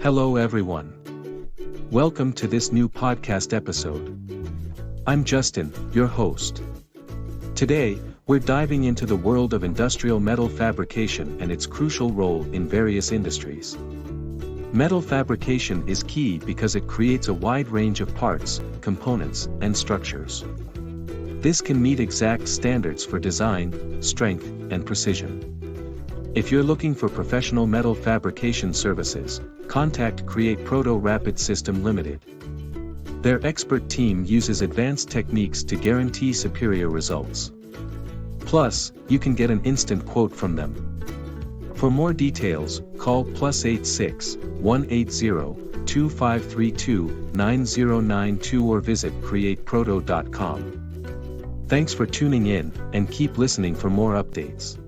Hello everyone. Welcome to this new podcast episode. I'm Justin, your host. Today, we're diving into the world of industrial metal fabrication and its crucial role in various industries. Metal fabrication is key because it creates a wide range of parts, components, and structures. This can meet exact standards for design, strength, and precision. If you're looking for professional metal fabrication services, contact Createproto Rapid System Limited. Their expert team uses advanced techniques to guarantee superior results. Plus, you can get an instant quote from them. For more details, call +86 180 2532 9092 or visit createproto.com. Thanks for tuning in, and keep listening for more updates.